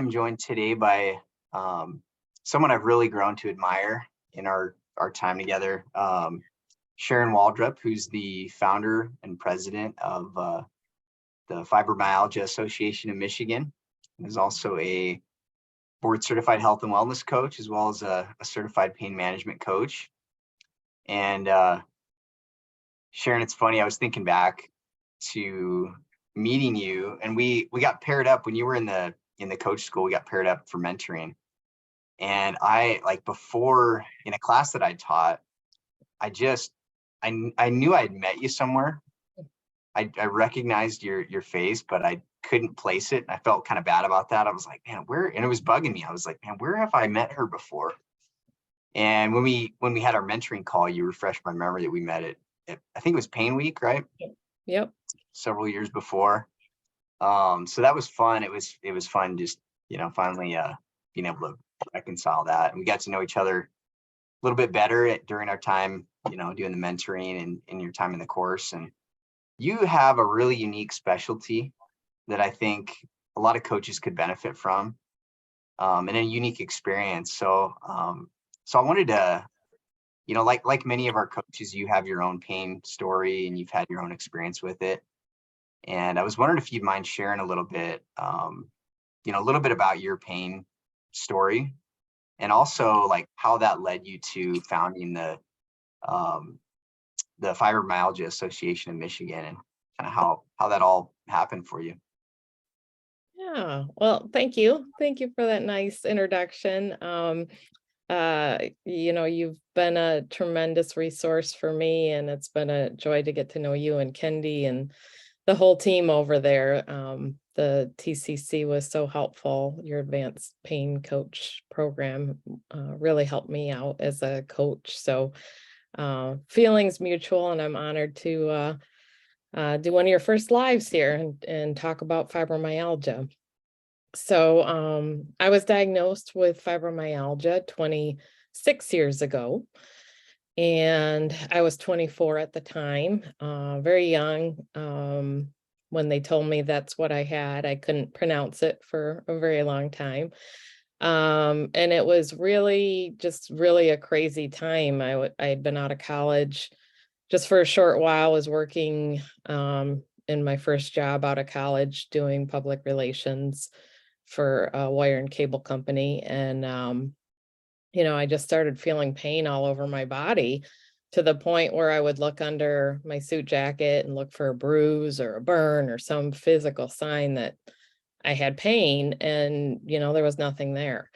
I'm joined today by someone I've really grown to admire in our time together. Sharon Waldrop, who's the founder and president of the Fibromyalgia Association of Michigan, and is also a board certified health and wellness coach, as well as a certified pain management coach. And Sharon, it's funny, I was thinking back to meeting you, and we got paired up when you were in the coach school. We got paired up for mentoring, and I, like, before, in a class that I taught, I knew I'd met you somewhere. I recognized your face, but I couldn't place it. I felt kind of bad about that. I was like, man, where? And it was bugging me. I was like, man, where have I met her before? And when we had our mentoring call, you refreshed my memory that we met at I think it was Pain Week, right? Yep. Several years before. So that was fun. It was fun just, finally being able to reconcile that. And we got to know each other a little bit better during our time, doing the mentoring and in your time in the course. And you have a really unique specialty that I think a lot of coaches could benefit from, and a unique experience. So I wanted to, like many of our coaches, you have your own pain story and you've had your own experience with it. And I was wondering if you'd mind sharing a little bit, a little bit about your pain story, and also like how that led you to founding the Fibromyalgia Association of Michigan, and kind of how that all happened for you. Yeah. Well, thank you. Thank you for that nice introduction. You've been a tremendous resource for me, and it's been a joy to get to know you and Kendi and the whole team over there. The TCC was so helpful. Your advanced pain coach program really helped me out as a coach. So feelings mutual, and I'm honored to do one of your first lives here and talk about fibromyalgia. So I was diagnosed with fibromyalgia 26 years ago, and I was 24 at the time, very young. When they told me that's what I had, I couldn't pronounce it for a very long time. And it was really a crazy time. I had been out of college just for a short while. I was working in my first job out of college doing public relations for a wire and cable company. And, I just started feeling pain all over my body, to the point where I would look under my suit jacket and look for a bruise or a burn or some physical sign that I had pain, and, there was nothing there.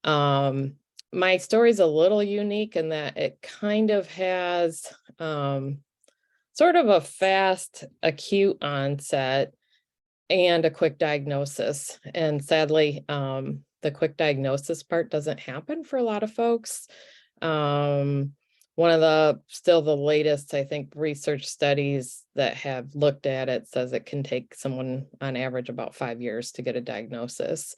My story's a little unique in that it kind of has sort of a fast, acute onset and a quick diagnosis. And sadly, the quick diagnosis part doesn't happen for a lot of folks. One of the latest, I think, research studies that have looked at it says it can take someone on average about 5 years to get a diagnosis.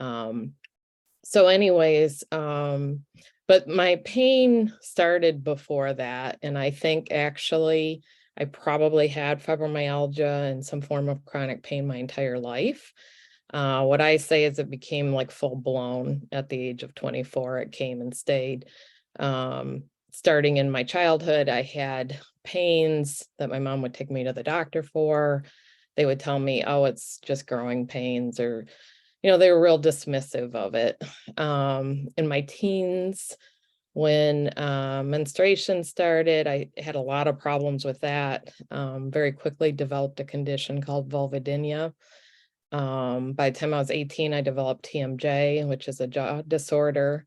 So anyways, but my pain started before that. And I think actually I probably had fibromyalgia and some form of chronic pain my entire life. What I say is it became like full blown at the age of 24. It came and stayed. Starting in my childhood, I had pains that my mom would take me to the doctor for. They would tell me, oh, it's just growing pains, or, they were real dismissive of it. In my teens, when menstruation started, I had a lot of problems with that. Very quickly developed a condition called vulvodynia. By the time I was 18, I developed TMJ, which is a jaw disorder.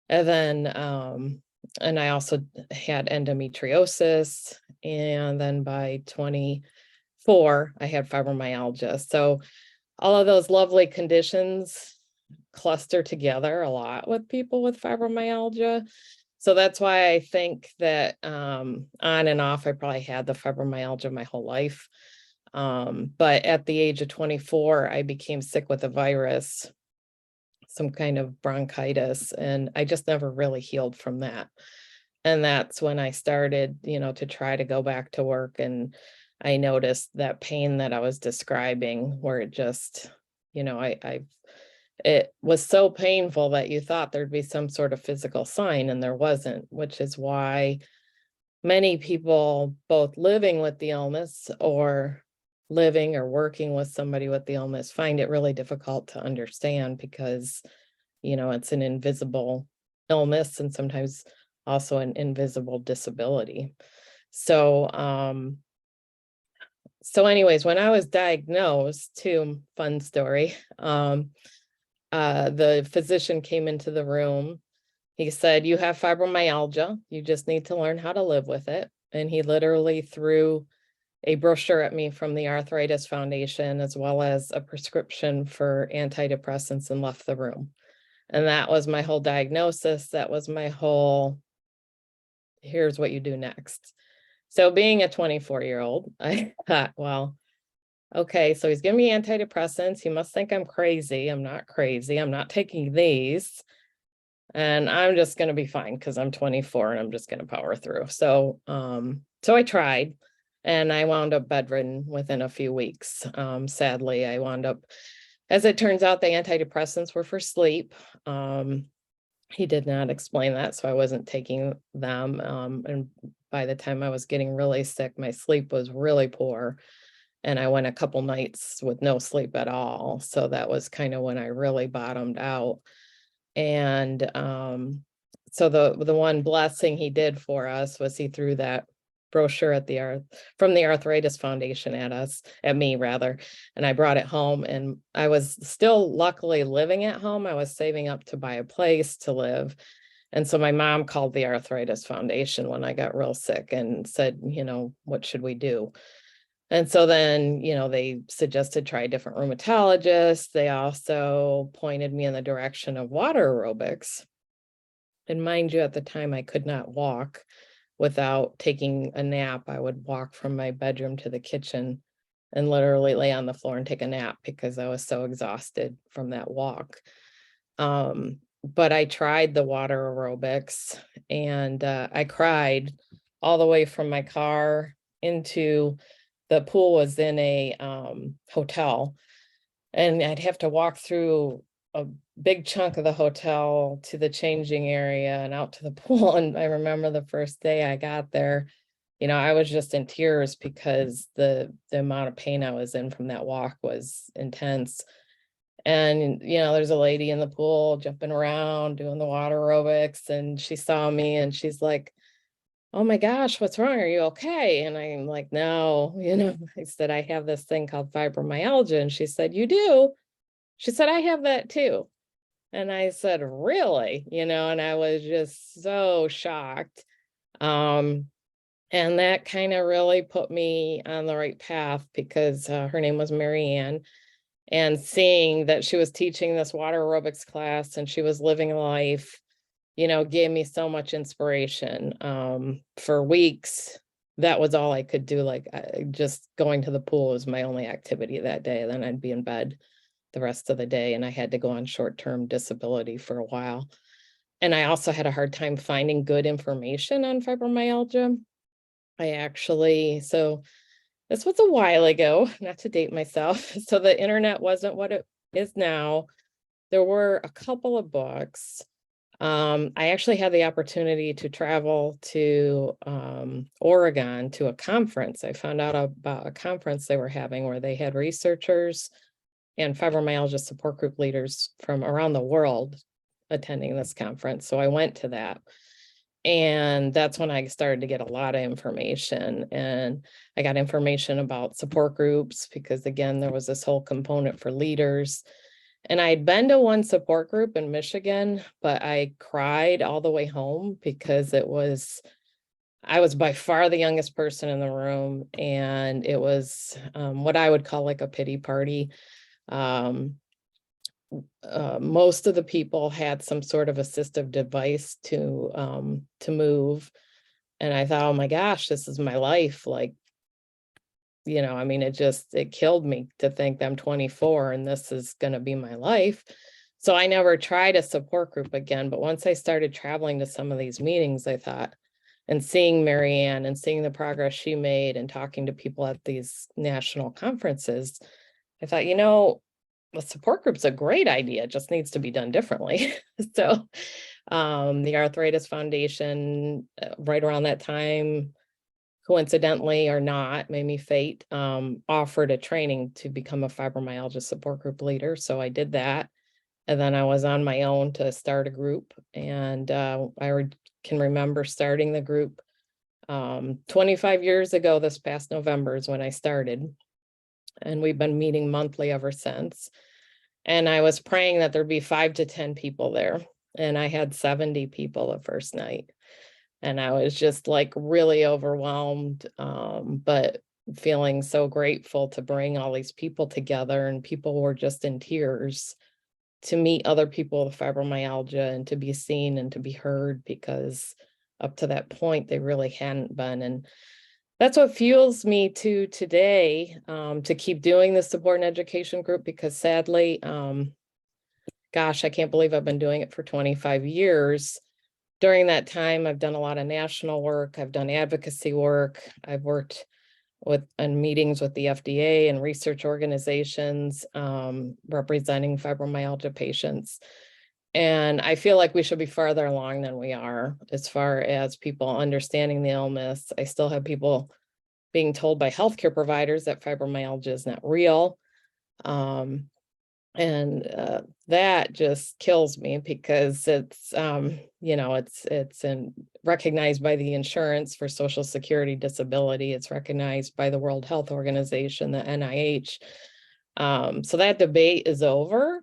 And then, and I also had endometriosis. And then by 24, I had fibromyalgia. So all of those lovely conditions cluster together a lot with people with fibromyalgia. So that's why I think that on and off, I probably had the fibromyalgia my whole life. But at the age of 24, I became sick with a virus, some kind of bronchitis, and I just never really healed from that. And that's when I started, to try to go back to work. And I noticed that pain that I was describing, where it just, I've it was so painful that you thought there'd be some sort of physical sign, and there wasn't, which is why many people, both living with the illness or living or working with somebody with the illness, find it really difficult to understand because, it's an invisible illness and sometimes also an invisible disability. So anyways, when I was diagnosed, too, fun story, the physician came into the room. He said, "You have fibromyalgia. You just need to learn how to live with it." And he literally threw a brochure at me from the Arthritis Foundation, as well as a prescription for antidepressants, and left the room. And that was my whole diagnosis. That was my whole, here's what you do next. So being a 24-year-old, I thought, well, okay, so he's giving me antidepressants. He must think I'm crazy. I'm not crazy. I'm not taking these. And I'm just going to be fine because I'm 24 and I'm just going to power through. So I tried, and I wound up bedridden within a few weeks. Sadly, I wound up, as it turns out, the antidepressants were for sleep. He did not explain that, so I wasn't taking them. And by the time I was getting really sick, my sleep was really poor. And I went a couple nights with no sleep at all. So that was kind of when I really bottomed out. And so the one blessing he did for us was he threw that brochure from the Arthritis Foundation at me rather, and I brought it home, and I was still luckily living at home. I was saving up to buy a place to live. And so my mom called the Arthritis Foundation when I got real sick and said, what should we do? And so then, they suggested try a different rheumatologist. They also pointed me in the direction of water aerobics. And mind you, at the time, I could not walk without taking a nap. I would walk from my bedroom to the kitchen and literally lay on the floor and take a nap because I was so exhausted from that walk. But I tried the water aerobics, and I cried all the way from my car into the pool. Was in a hotel, and I'd have to walk through a big chunk of the hotel to the changing area and out to the pool. And I remember the first day I got there, I was just in tears because the amount of pain I was in from that walk was intense. And, there's a lady in the pool jumping around, doing the water aerobics, and she saw me and she's like, "Oh my gosh, what's wrong? Are you okay?" And I'm like, "No," I said, "I have this thing called fibromyalgia." And she said, "You do?" She said, "I have that too." And I said, "Really?" And I was just so shocked. And that kind of really put me on the right path because her name was Mary Ann. And seeing that she was teaching this water aerobics class and she was living life, gave me so much inspiration. For weeks, that was all I could do. Like just going to the pool was my only activity that day. Then I'd be in bed the rest of the day, and I had to go on short-term disability for a while. And I also had a hard time finding good information on fibromyalgia. So this was a while ago, not to date myself. So the internet wasn't what it is now. There were a couple of books. I actually had the opportunity to travel to Oregon to a conference. I found out about a conference they were having where they had researchers and fibromyalgia support group leaders from around the world attending this conference. So I went to that. And that's when I started to get a lot of information. And I got information about support groups because, again, there was this whole component for leaders. And I'd been to one support group in Michigan, but I cried all the way home because I was by far the youngest person in the room. And it was what I would call like a pity party. Most of the people had some sort of assistive device to move. And I thought, oh my gosh, this is my life. Like, it killed me to think I'm 24 and this is going to be my life. So I never tried a support group again. But once I started traveling to some of these meetings, I thought, and seeing Mary Ann and seeing the progress she made and talking to people at these national conferences, I thought, the support group's a great idea, it just needs to be done differently. So the Arthritis Foundation, right around that time, coincidentally or not, maybe fate, offered a training to become a fibromyalgia support group leader. So I did that. And then I was on my own to start a group. And can remember starting the group 25 years ago. This past November is when I started. And we've been meeting monthly ever since. And I was praying that there'd be 5 to 10 people there. And I had 70 people the first night. And I was just like really overwhelmed, but feeling so grateful to bring all these people together. And people were just in tears to meet other people with fibromyalgia and to be seen and to be heard, because up to that point, they really hadn't been. And that's what fuels me to today, to keep doing the support and education group, because sadly, gosh, I can't believe I've been doing it for 25 years. During that time, I've done a lot of national work. I've done advocacy work. I've worked in meetings with the FDA and research organizations, representing fibromyalgia patients. And I feel like we should be farther along than we are as far as people understanding the illness. I still have people being told by healthcare providers that fibromyalgia is not real. That just kills me, because it's recognized by the insurance for Social Security disability. It's recognized by the World Health Organization, the NIH. So that debate is over,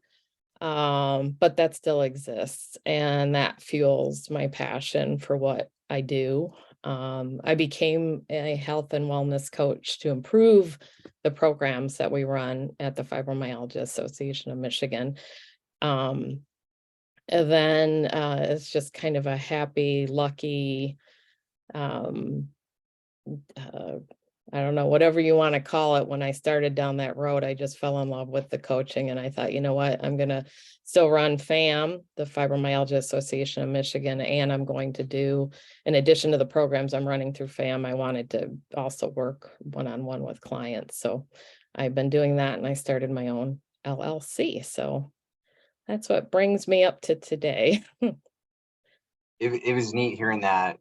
but that still exists, and that fuels my passion for what I do. I became a health and wellness coach to improve the programs that we run at the Fibromyalgia Association of Michigan. And then it's just kind of a happy, lucky, I don't know, whatever you want to call it. When I started down that road, I just fell in love with the coaching, and I thought, you know what, I'm going to still run FAM, the Fibromyalgia Association of Michigan, and I'm going to do, in addition to the programs I'm running through FAM, I wanted to also work one-on-one with clients. So I've been doing that, and I started my own LLC. So that's what brings me up to today. It was neat hearing that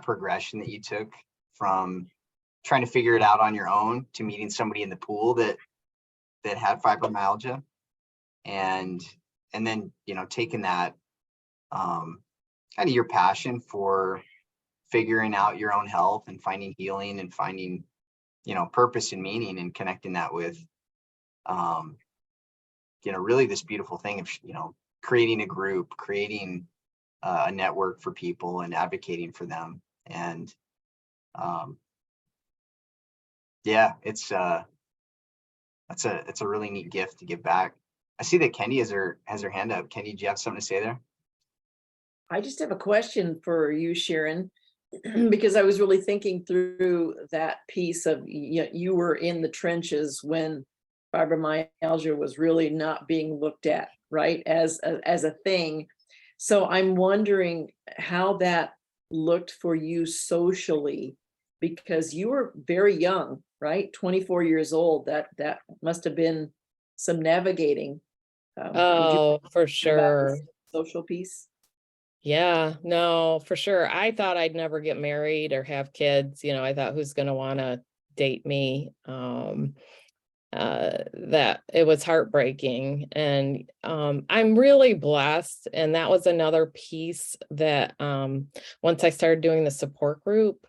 progression that you took from trying to figure it out on your own to meeting somebody in the pool that had fibromyalgia, and then, taking that kind of your passion for figuring out your own health and finding healing and finding, purpose and meaning, and connecting that with, really this beautiful thing of, creating a group, creating a network for people and advocating for them. And yeah, it's a really neat gift to give back. I see that Kendi has her hand up. Kendi, do you have something to say there? I just have a question for you, Sharon, because I was really thinking through that piece of, you were in the trenches when fibromyalgia was really not being looked at, right, as a thing. So I'm wondering how that looked for you socially, because you were very young, right? 24 years old. That must have been some navigating. Oh, for sure. Social piece. Yeah, no, for sure. I thought I'd never get married or have kids. I thought, who's going to want to date me? That it was heartbreaking. And I'm really blessed. And that was another piece that once I started doing the support group,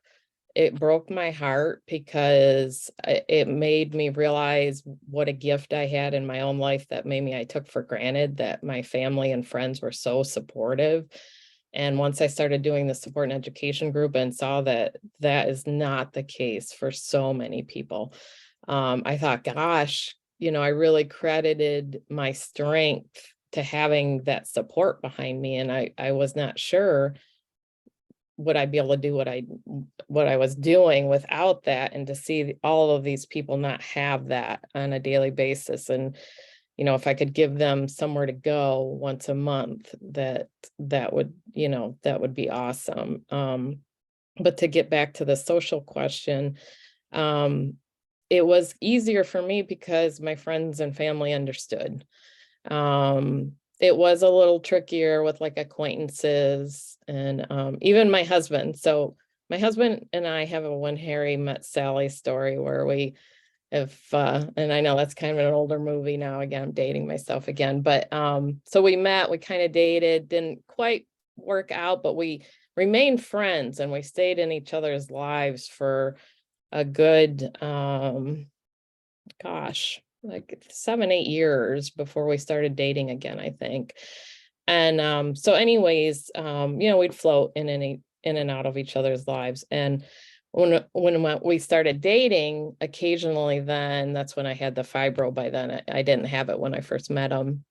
it broke my heart, because it made me realize what a gift I had in my own life that maybe I took for granted, that my family and friends were so supportive. And once I started doing the support and education group and saw that that is not the case for so many people, I thought, gosh, I really credited my strength to having that support behind me. And I was not sure would I be able to do what I was doing without that, and to see all of these people not have that on a daily basis. And if I could give them somewhere to go once a month, that would be awesome. But to get back to the social question, it was easier for me because my friends and family understood. It was a little trickier with like acquaintances and even my husband. So my husband and I have a When Harry Met Sally story where we, if and I know that's kind of an older movie now, again, I'm dating myself again, but so we met, we kind of dated, didn't quite work out, but we remained friends and we stayed in each other's lives for a good gosh, like 7, 8 years before we started dating again, I think. And so anyways, we'd float in and out of each other's lives. And when we started dating, occasionally then that's when I had the fibro. By then I didn't have it when I first met him.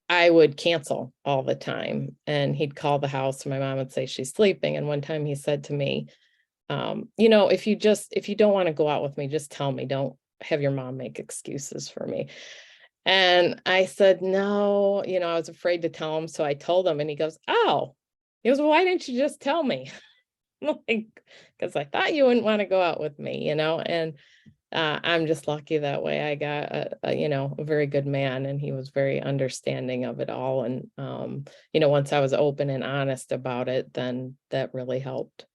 I would cancel all the time and he'd call the house and my mom would say she's sleeping. And one time he said to me, if you don't want to go out with me, just tell me, don't have your mom make excuses for me. And I said, no, I was afraid to tell him. So I told him and he goes, well, why didn't you just tell me? Like, because I thought you wouldn't want to go out with me, and I'm just lucky that way. I got a very good man and he was very understanding of it all. And, once I was open and honest about it, then that really helped.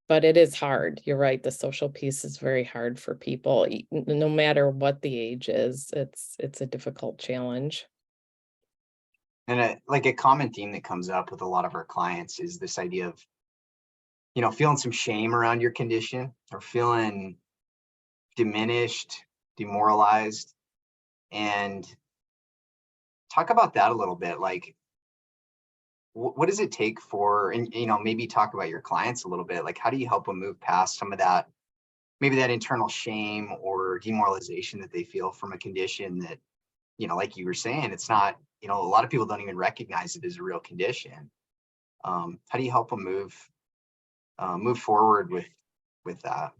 But it is hard. You're right. The social piece is very hard for people, no matter what the age is. It's a difficult challenge. And a common theme that comes up with a lot of our clients is this idea of, feeling some shame around your condition or feeling diminished, demoralized. And talk about that a little bit. Like, what does it take for, and maybe talk about your clients a little bit, like how do you help them move past some of that, maybe that internal shame or demoralization that they feel from a condition that, like you were saying, it's not, a lot of people don't even recognize it as a real condition. How do you help them move forward with that?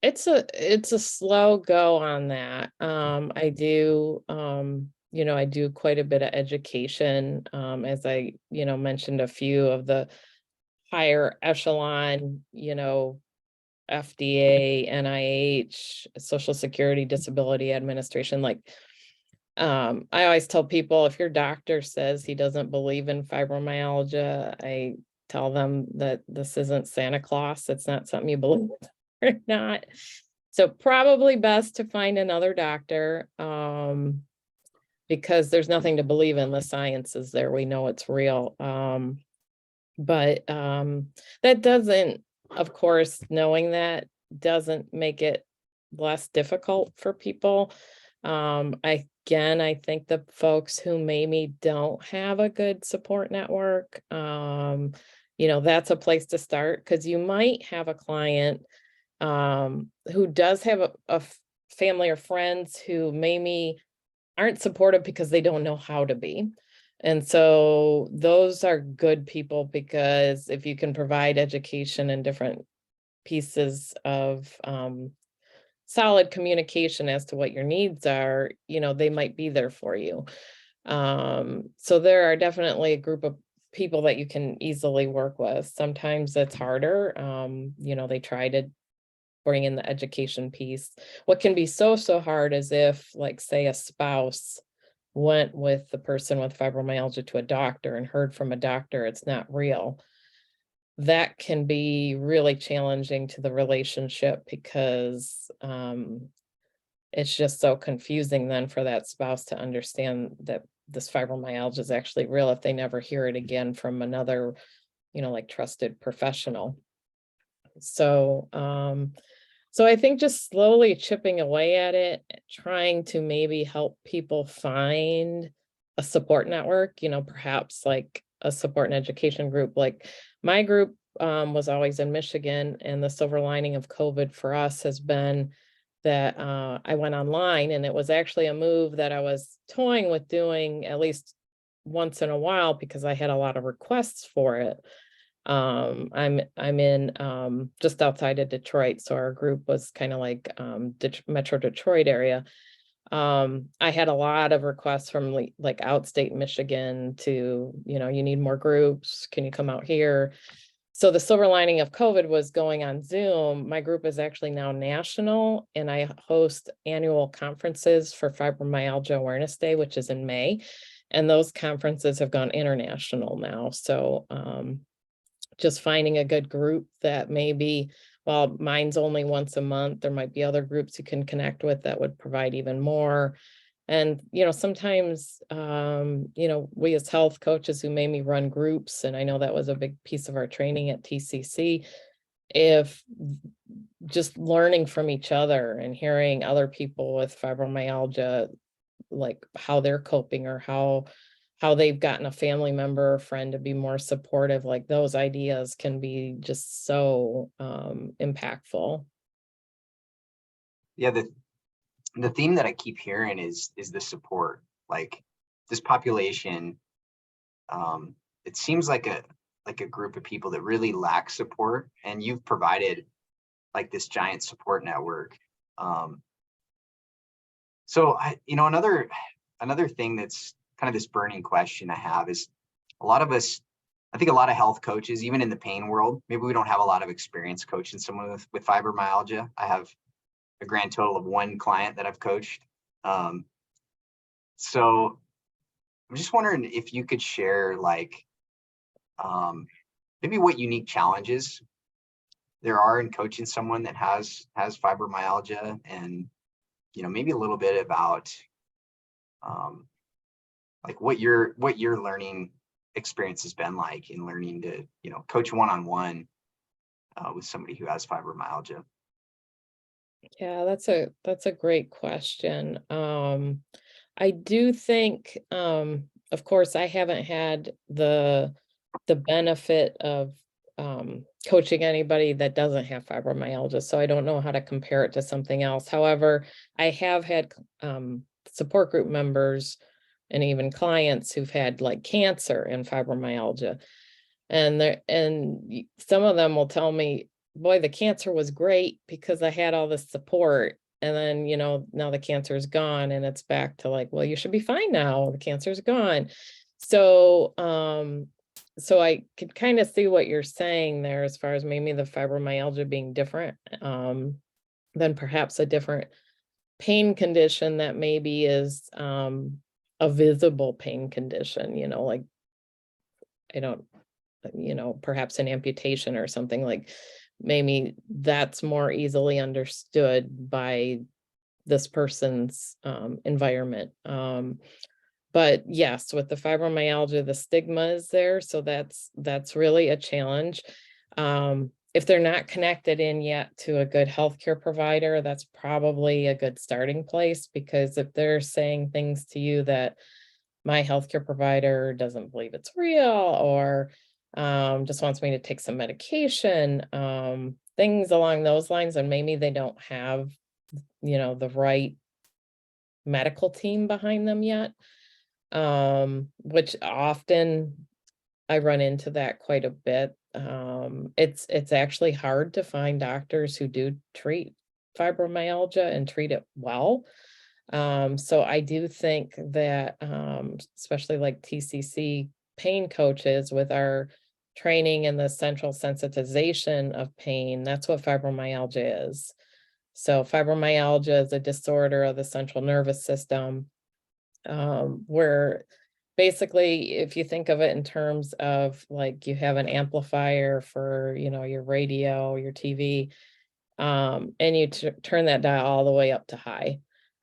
It's a slow go on that. I do, I do quite a bit of education, as I, mentioned a few of the higher echelon, FDA, NIH, Social Security, Disability Administration. Like, I always tell people if your doctor says he doesn't believe in fibromyalgia, I tell them that this isn't Santa Claus. It's not something you believe or not. So probably best to find another doctor, because there's nothing to believe in. The science is there. We know it's real. But that doesn't, of course, knowing that doesn't make it less difficult for people. I think the folks who maybe don't have a good support network, that's a place to start, because you might have a client who does have a family or friends who maybe aren't supportive because they don't know how to be. And so those are good people, because if you can provide education and different pieces of solid communication as to what your needs are, they might be there for you. So there are definitely a group of people that you can easily work with. Sometimes it's harder. They try to bring in the education piece. What can be so hard is if, like, say, a spouse went with the person with fibromyalgia to a doctor and heard from a doctor it's not real. That can be really challenging to the relationship, because it's just so confusing then for that spouse to understand that this fibromyalgia is actually real if they never hear it again from another, like, trusted professional. So I think just slowly chipping away at it, trying to maybe help people find a support network, perhaps like a support and education group. Like my group was always in Michigan, and the silver lining of COVID for us has been that I went online, and it was actually a move that I was toying with doing at least once in a while because I had a lot of requests for it. I'm in just outside of Detroit, so our group was kind of like Metro Detroit area. I had a lot of requests from like outstate Michigan to, you need more groups. Can you come out here? So the silver lining of COVID was going on Zoom. My group is actually now national, and I host annual conferences for Fibromyalgia Awareness Day, which is in May. And those conferences have gone international now. So just finding a good group that maybe, well, mine's only once a month, there might be other groups you can connect with that would provide even more. And, sometimes, we as health coaches who made me run groups, and I know that was a big piece of our training at TCC, if just learning from each other and hearing other people with fibromyalgia, like how they're coping or how they've gotten a family member or friend to be more supportive, like those ideas can be just so impactful. Yeah, the theme that I keep hearing is the support. Like this population, it seems like a group of people that really lack support, and you've provided like this giant support network. So another thing that's kind of this burning question I have is I think a lot of health coaches, even in the pain world, maybe we don't have a lot of experience coaching someone with fibromyalgia. I have a grand total of one client that I've coached. So I'm just wondering if you could share like maybe what unique challenges there are in coaching someone that has fibromyalgia, and maybe a little bit about like what your learning experience has been like in learning to coach one-on-one with somebody who has fibromyalgia. Yeah, that's a great question. I do think, of course, I haven't had the benefit of coaching anybody that doesn't have fibromyalgia, so I don't know how to compare it to something else. However, I have had support group members and even clients who've had like cancer and fibromyalgia, and some of them will tell me, boy, the cancer was great because I had all this support. And then, now the cancer is gone and it's back to like, well, you should be fine now. The cancer's gone. So, so I could kind of see what you're saying there as far as maybe the fibromyalgia being different, than perhaps a different pain condition that maybe is, a visible pain condition, like, I don't, perhaps an amputation or something, like maybe that's more easily understood by this person's environment. But yes, with the fibromyalgia, the stigma is there. So that's really a challenge. If they're not connected in yet to a good healthcare provider, that's probably a good starting place, because if they're saying things to you that my healthcare provider doesn't believe it's real, or just wants me to take some medication, things along those lines, and maybe they don't have, the right medical team behind them yet, which often I run into that quite a bit. It's actually hard to find doctors who do treat fibromyalgia and treat it well. So I do think that, especially like TCC pain coaches with our training in the central sensitization of pain, that's what fibromyalgia is. So fibromyalgia is a disorder of the central nervous system, where basically, if you think of it in terms of like you have an amplifier for, your radio, your TV, and you turn that dial all the way up to high,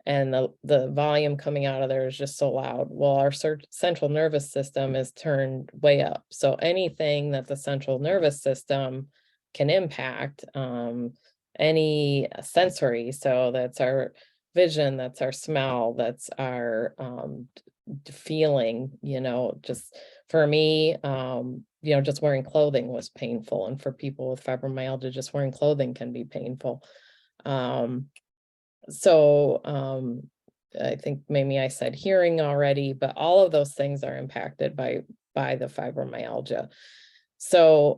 and the volume coming out of there is just so loud. Well, our central nervous system is turned way up. So anything that the central nervous system can impact, any sensory, so that's our vision, that's our smell, that's our feeling, just for me, just wearing clothing was painful. And for people with fibromyalgia, just wearing clothing can be painful. So I think maybe I said hearing already, but all of those things are impacted by the fibromyalgia. So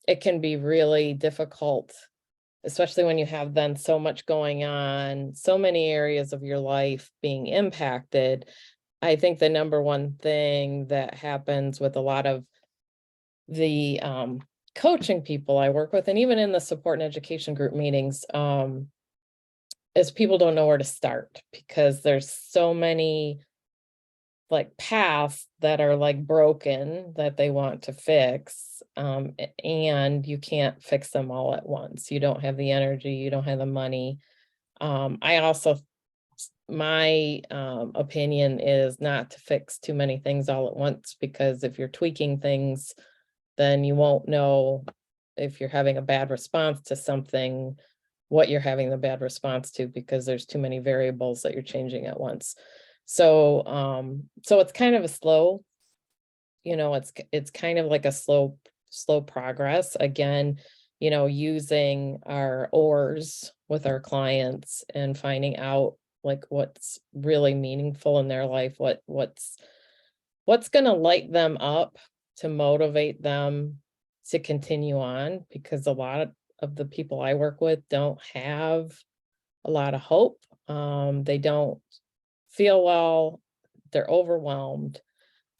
it can be really difficult, especially when you have then so much going on, so many areas of your life being impacted. I think the number one thing that happens with a lot of the coaching people I work with, and even in the support and education group meetings, is people don't know where to start because there's so many like paths that are like broken that they want to fix. And you can't fix them all at once. You don't have the energy, you don't have the money. I also, my opinion is not to fix too many things all at once, because if you're tweaking things, then you won't know if you're having a bad response to something, what you're having the bad response to, because there's too many variables that you're changing at once. So so it's kind of a slow, it's kind of like a slow progress. Again, using our oars with our clients and finding out like what's really meaningful in their life, what's going to light them up, to motivate them to continue on, because a lot of the people I work with don't have a lot of hope. They don't feel well, they're overwhelmed.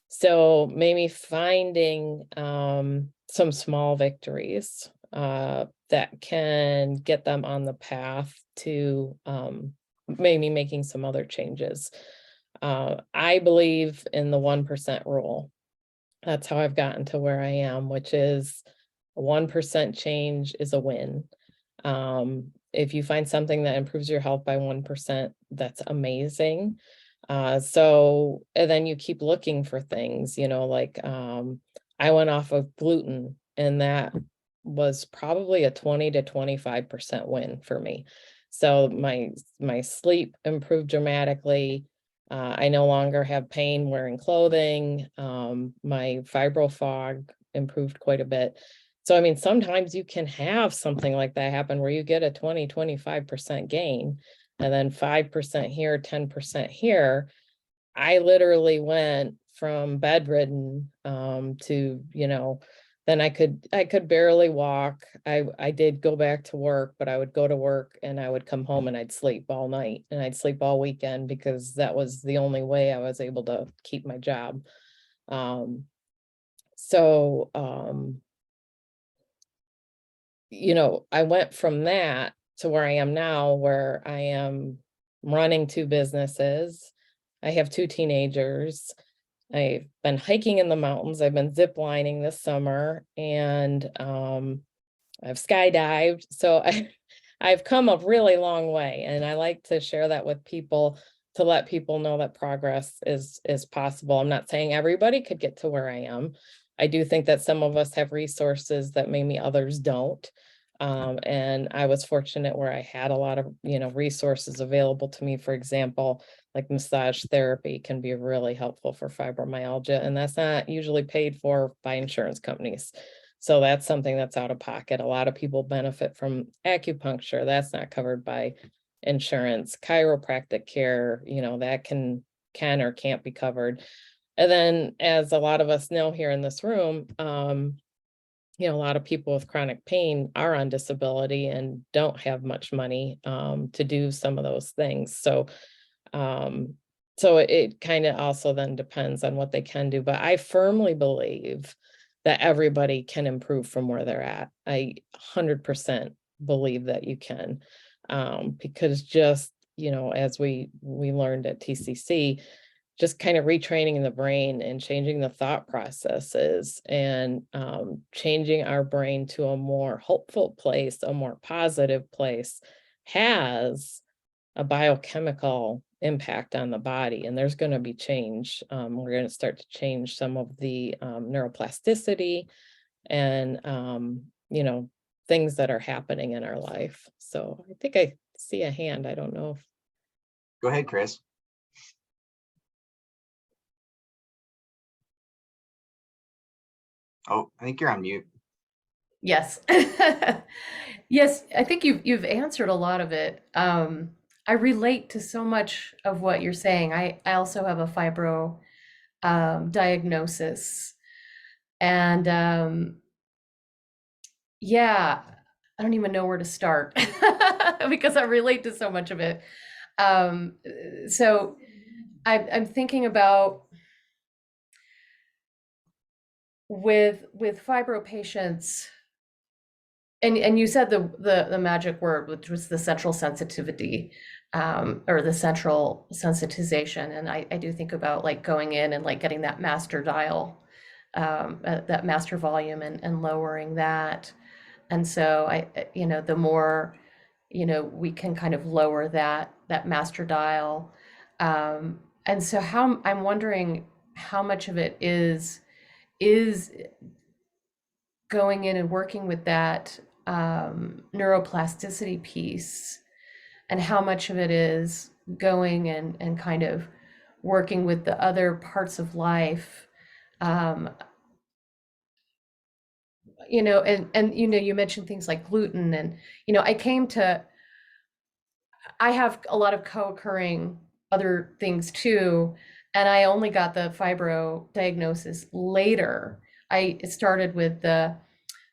So maybe finding some small victories that can get them on the path to maybe making some other changes. I believe in the 1% rule. That's how I've gotten to where I am, which is a 1% change is a win. If you find something that improves your health by 1%, that's amazing. So, and then you keep looking for things, like I went off of gluten, and that was probably a 20 to 25% win for me. So my sleep improved dramatically. I no longer have pain wearing clothing. My fibro fog improved quite a bit. So, I mean, sometimes you can have something like that happen where you get a 20, 25% gain, and then 5% here, 10% here. I literally went from bedridden to, then I could barely walk. I did go back to work, but I would go to work and I would come home and I'd sleep all night and I'd sleep all weekend, because that was the only way I was able to keep my job. So I went from that to where I am now, where I am running 2 businesses. I have 2 teenagers. I've been hiking in the mountains. I've been zip lining this summer, and I've skydived. So I've come a really long way, and I like to share that with people, to let people know that progress is possible. I'm not saying everybody could get to where I am. I do think that some of us have resources that maybe others don't. And I was fortunate where I had a lot of, resources available to me. For example, like massage therapy can be really helpful for fibromyalgia, and that's not usually paid for by insurance companies. So that's something that's out of pocket. A lot of people benefit from acupuncture. That's not covered by insurance. Chiropractic care, that can or can't be covered. And then, as a lot of us know here in this room, a lot of people with chronic pain are on disability and don't have much money to do some of those things. So it kind of also then depends on what they can do. But I firmly believe that everybody can improve from where they're at. I 100% believe that you can, because just, as we learned at TCC, just kind of retraining the brain and changing the thought processes, and changing our brain to a more hopeful place, a more positive place, has a biochemical impact on the body. And there's going to be change. We're going to start to change some of the neuroplasticity and, things that are happening in our life. So I think I see a hand. I don't know if. Go ahead, Chris. Oh, I think you're on mute. Yes. Yes, I think you've answered a lot of it. I relate to so much of what you're saying. I also have a fibro diagnosis. And yeah, I don't even know where to start because I relate to so much of it. So I'm thinking about with fibro patients, And you said the magic word, which was the central sensitivity, or the central sensitization. And I do think about like going in and like getting that master dial, that master volume, and lowering that. And so the more, we can kind of lower that master dial. And so I'm wondering how much of it is going in and working with that neuroplasticity piece, and how much of it is going and kind of working with the other parts of life. um, you mentioned things like gluten, and I have a lot of co-occurring other things too, and I only got the fibro diagnosis later. It started with the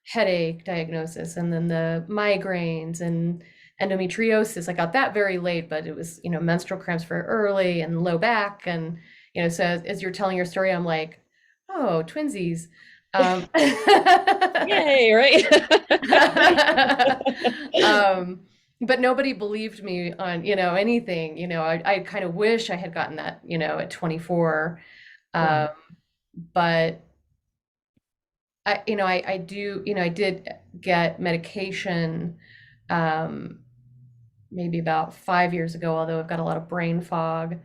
headache diagnosis, and then the migraines and endometriosis. I got that very late, but it was, menstrual cramps very early, and low back. And, so as you're telling your story, I'm like, oh, twinsies. Yay, right? But nobody believed me on, anything. I kind of wish I had gotten that, at 24. Mhm. But I do, I did get medication, maybe about 5 years ago, although I've got a lot of brain fog.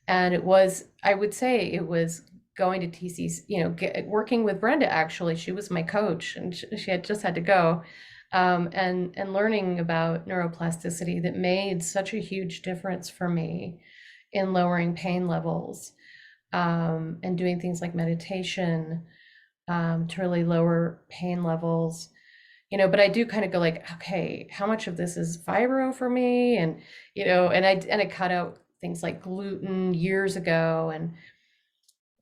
And I would say it was going to TC's, working with Brenda, actually. She was my coach, and she had just had to go. And learning about neuroplasticity that made such a huge difference for me in lowering pain levels, and doing things like meditation, to really lower pain levels. But I do kind of go like, okay, how much of this is fibro for me? And, and I cut out things like gluten years ago.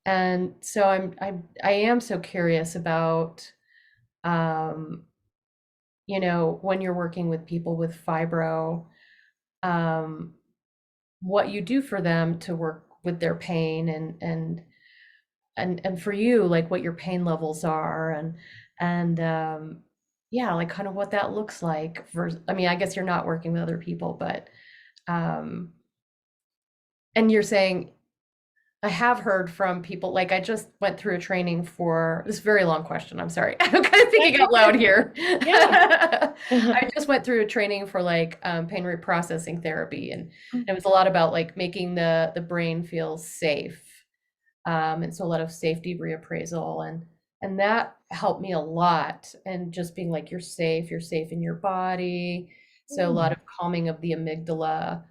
And so I am so curious about, um, when you're working with people with fibro, um, what you do for them to work with their pain, and for you, like what your pain levels are, and yeah, like kind of what that looks like. I mean, I guess you're not working with other people, but um and you're saying, I have heard from people, like I just went through a training for this very long question. I'm sorry. I'm kind of thinking out loud here. Yeah. I just went through a training for like pain reprocessing therapy, and it was a lot about like making the brain feel safe. And so a lot of safety reappraisal, and that helped me a lot. And just being like, you're safe in your body. So a lot of calming of the amygdala.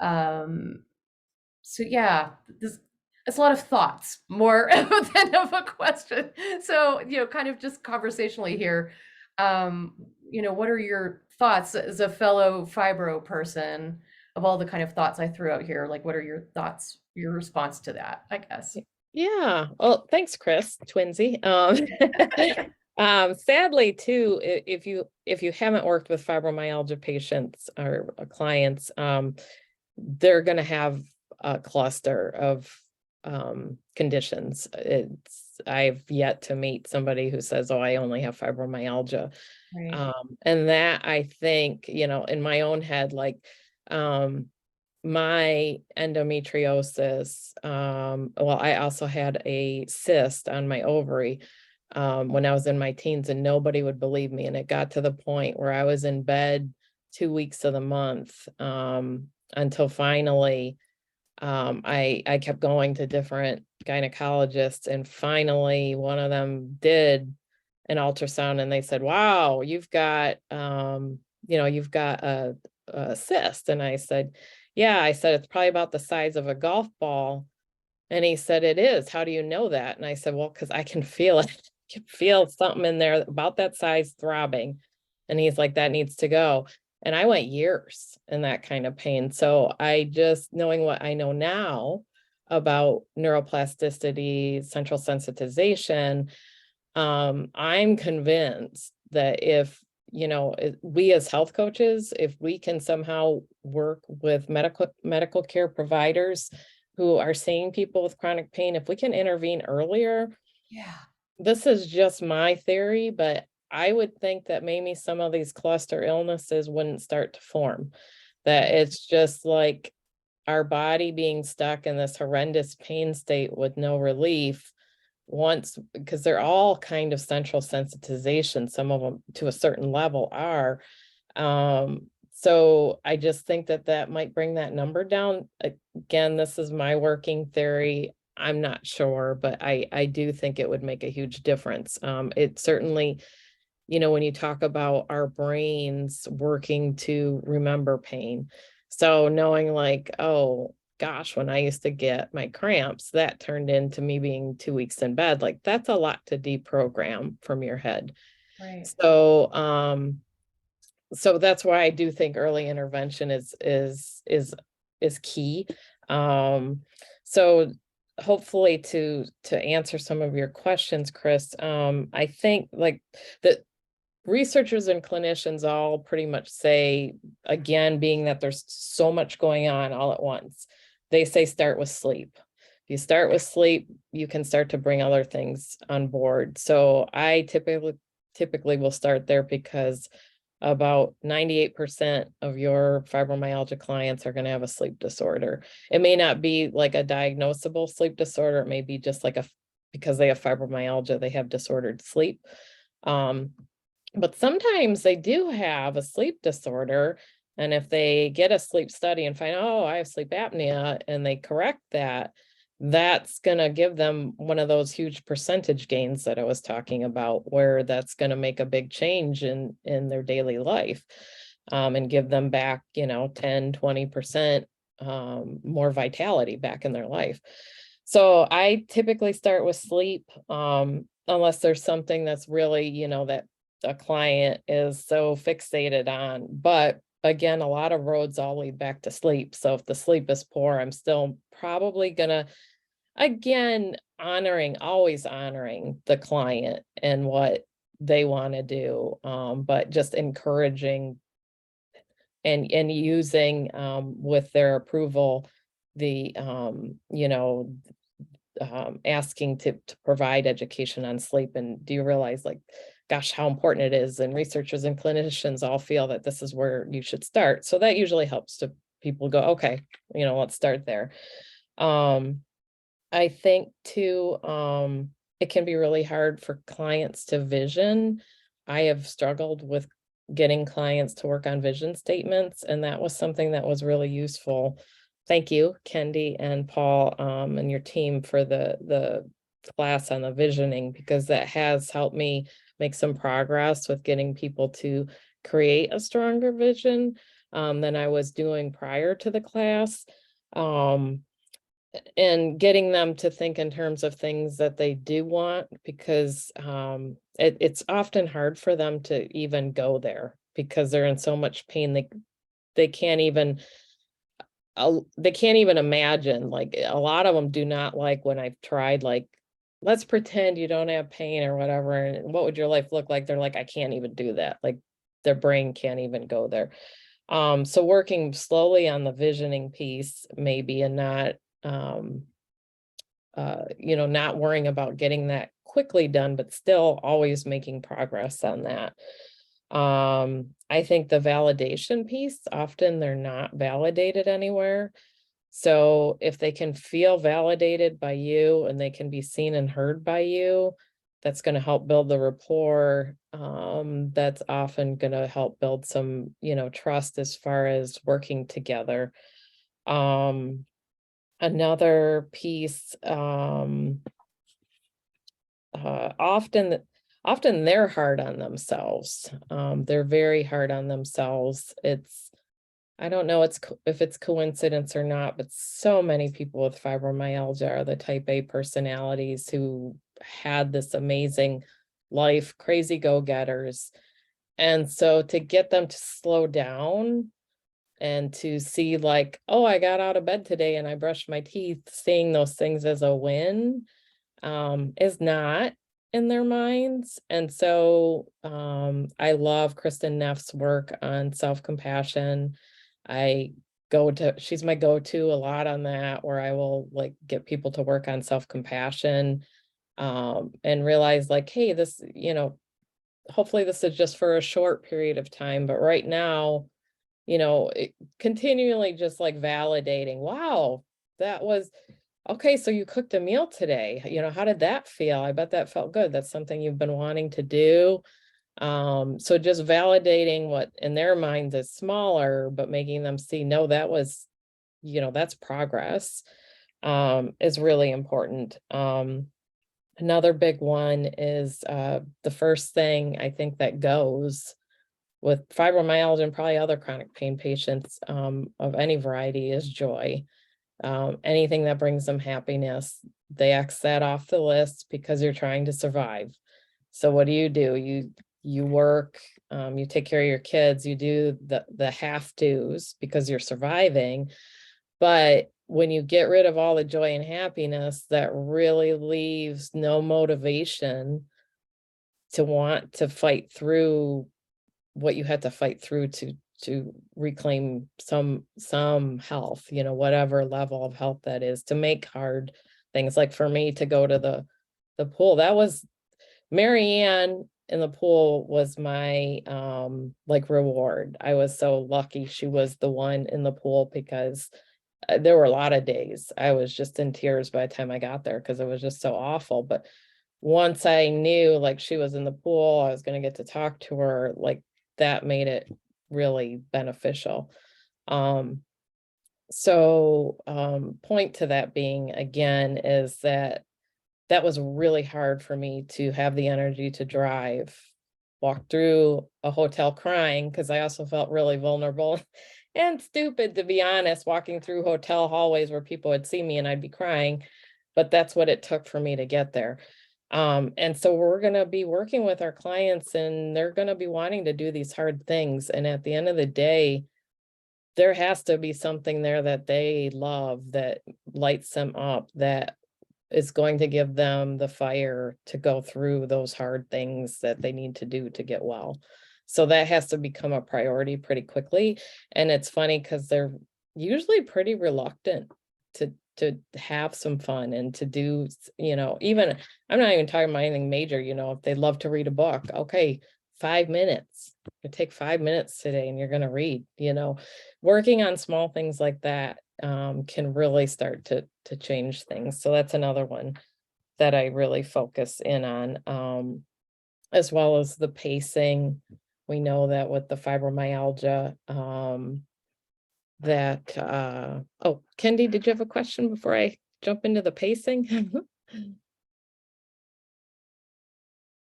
Um, so yeah, this it's a lot of thoughts more than of a question. So, kind of just conversationally here, what are your thoughts as a fellow fibro person, of all the kind of thoughts I threw out here? Like, what are your thoughts, your response to that, I guess? Yeah. Well, thanks, Chris, twinsy. Sadly too, if you haven't worked with fibromyalgia patients or clients, they're going to have a cluster of conditions. I've yet to meet somebody who says, "Oh, I only have fibromyalgia." Right. And that, I think, in my own head, like, my endometriosis, well, I also had a cyst on my ovary when I was in my teens, and nobody would believe me. And it got to the point where I was in bed 2 weeks of the month, until finally, I kept going to different gynecologists, and finally one of them did an ultrasound, and they said, "Wow, you've got you've got a cyst." And I said, "Yeah." I said, "It's probably about the size of a golf ball." And he said, "It is. How do you know that?" And I said, "Well, because I can feel it. I can feel something in there about that size throbbing." And he's like, "That needs to go." And I went years in that kind of pain. So I just, knowing what I know now about neuroplasticity, central sensitization, I'm convinced that if, we as health coaches, if we can somehow work with medical care providers who are seeing people with chronic pain, if we can intervene earlier, Yeah. this is just my theory, but I would think that maybe some of these cluster illnesses wouldn't start to form. That it's just like our body being stuck in this horrendous pain state with no relief once, because they're all kind of central sensitization. Some of them to a certain level are. So I just think that that might bring that number down. Again, this is my working theory. I'm not sure, but I do think it would make a huge difference. It certainly, when you talk about our brains working to remember pain. So knowing like, oh gosh, when I used to get my cramps, that turned into me being 2 weeks in bed. Like that's a lot to deprogram from your head. Right. So that's why I do think early intervention is key. So hopefully to answer some of your questions, Chris, I think like the researchers and clinicians all pretty much say, again, being that there's so much going on all at once, they say start with sleep. If you start with sleep, you can start to bring other things on board. So I typically will start there because about 98% of your fibromyalgia clients are going to have a sleep disorder. It may not be like a diagnosable sleep disorder. It may be just like because they have fibromyalgia, they have disordered sleep. But sometimes they do have a sleep disorder. And if they get a sleep study and find, oh, I have sleep apnea, and they correct that, that's going to give them one of those huge percentage gains that I was talking about, where that's going to make a big change in their daily life, and give them back, 10, 20% more vitality back in their life. So I typically start with sleep, unless there's something that's really, that a client is so fixated on. But again, a lot of roads all lead back to sleep. So if the sleep is poor, I'm still probably gonna, again, always honoring the client and what they want to do, but just encouraging and using with their approval the asking to provide education on sleep. And do you realize, like, gosh, how important it is? And researchers and clinicians all feel that this is where you should start. So that usually helps to people go, okay, let's start there. I think too, it can be really hard for clients to vision. I have struggled with getting clients to work on vision statements, and that was something that was really useful. Thank you, Kendi and Paul, and your team for the class on the visioning, because that has helped me make some progress with getting people to create a stronger vision than I was doing prior to the class. And getting them to think in terms of things that they do want, because it's often hard for them to even go there because they're in so much pain. They can't even imagine. Like, a lot of them do not like when I've tried, like, let's pretend you don't have pain or whatever, and what would your life look like? They're like, I can't even do that. Like, their brain can't even go there. So working slowly on the visioning piece maybe, and not not worrying about getting that quickly done, but still always making progress on that. I think the validation piece, often they're not validated anywhere. So if they can feel validated by you and they can be seen and heard by you, that's going to help build the rapport. That's often going to help build some, trust as far as working together. Another piece, often they're hard on themselves. They're very hard on themselves. I don't know if it's coincidence or not, but so many people with fibromyalgia are the type A personalities who had this amazing life, crazy go-getters. And so to get them to slow down and to see, like, oh, I got out of bed today and I brushed my teeth, seeing those things as a win is not in their minds. And so I love Kristen Neff's work on self-compassion. She's my go-to a lot on that, where I will, like, get people to work on self-compassion and realize, like, hey, this, hopefully this is just for a short period of time, but right now, continually just like validating, wow, that was okay. So you cooked a meal today. How did that feel? I bet that felt good. That's something you've been wanting to do. So just validating what in their minds is smaller, but making them see, no, that was, that's progress, is really important. Another big one is the first thing I think that goes with fibromyalgia and probably other chronic pain patients of any variety is joy. Anything that brings them happiness, they X that off the list because you're trying to survive. So what do? You work, you take care of your kids, you do the have-tos because you're surviving. But when you get rid of all the joy and happiness, that really leaves no motivation to want to fight through what you had to fight through to reclaim some health, whatever level of health that is, to make hard things. Like for me to go to the pool, that was Marianne in the pool was my like reward. I was so lucky she was the one in the pool because there were a lot of days I was just in tears by the time I got there because it was just so awful. But once I knew like she was in the pool, I was going to get to talk to her, like that made it really beneficial. Point to that being again is that was really hard for me to have the energy to drive, walk through a hotel crying because I also felt really vulnerable and stupid, to be honest, walking through hotel hallways where people would see me and I'd be crying, but that's what it took for me to get there. And so we're going to be working with our clients and they're going to be wanting to do these hard things. And at the end of the day, there has to be something there that they love, that lights them up, that is going to give them the fire to go through those hard things that they need to do to get well. So that has to become a priority pretty quickly. And it's funny because they're usually pretty reluctant to have some fun and to do, even, I'm not even talking about anything major, if they love to read a book, okay, 5 minutes, you take 5 minutes today and you're going to read, working on small things like that can really start to change things. So that's another one that I really focus in on, as well as the pacing. We know that with the fibromyalgia, oh, Kendi, did you have a question before I jump into the pacing?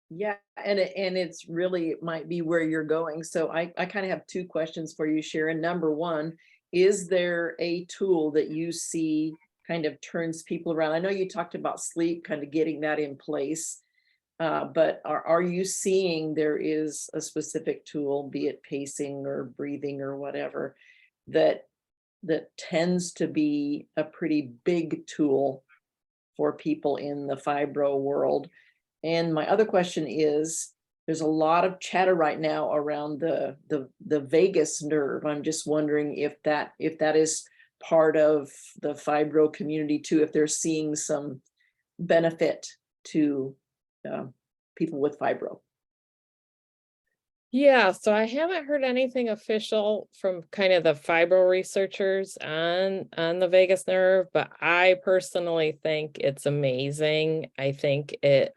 Yeah, and it's really might be where you're going. So I kind of have two questions for you, Sharon. Number one, is there a tool that you see kind of turns people around? I know you talked about sleep, kind of getting that in place, but are you seeing there is a specific tool, be it pacing or breathing or whatever, that tends to be a pretty big tool for people in the fibro world? And my other question is, there's a lot of chatter right now around the vagus nerve. I'm just wondering if that is part of the fibro community too, if they're seeing some benefit to people with fibro. Yeah, so I haven't heard anything official from kind of the fibro researchers on the vagus nerve, but I personally think it's amazing. I think it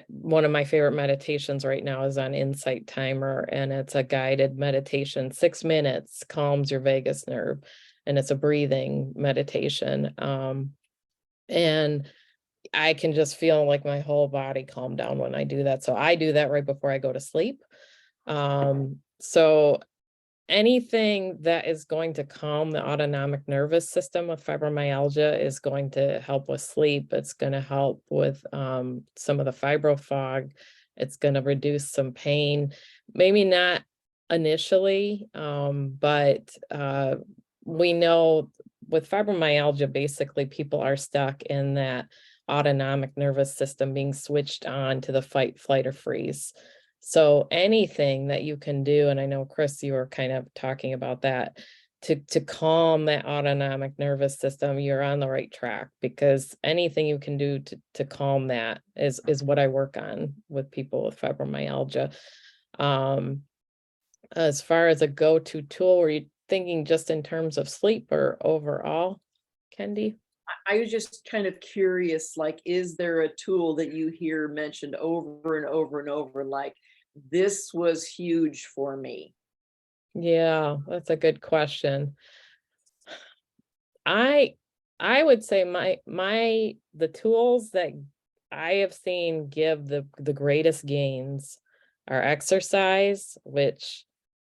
one of my favorite meditations right now is on Insight Timer, and it's a guided meditation. 6 minutes calms your vagus nerve, and it's a breathing meditation. And I can just feel like my whole body calm down when I do that. So I do that right before I go to sleep. So anything that is going to calm the autonomic nervous system with fibromyalgia is going to help with sleep. It's going to help with some of the fibro fog. It's going to reduce some pain, maybe not initially, but we know with fibromyalgia, basically people are stuck in that autonomic nervous system being switched on to the fight, flight, or freeze. So anything that you can do, and I know, Chris, you were kind of talking about that, to calm that autonomic nervous system, you're on the right track, because anything you can do to calm that is what I work on with people with fibromyalgia. As far as a go-to tool, were you thinking just in terms of sleep or overall, Kendi? I was just kind of curious, like, is there a tool that you hear mentioned over and over and over, like, this was huge for me? Yeah, that's a good question. I would say the tools that I have seen give the greatest gains are exercise, which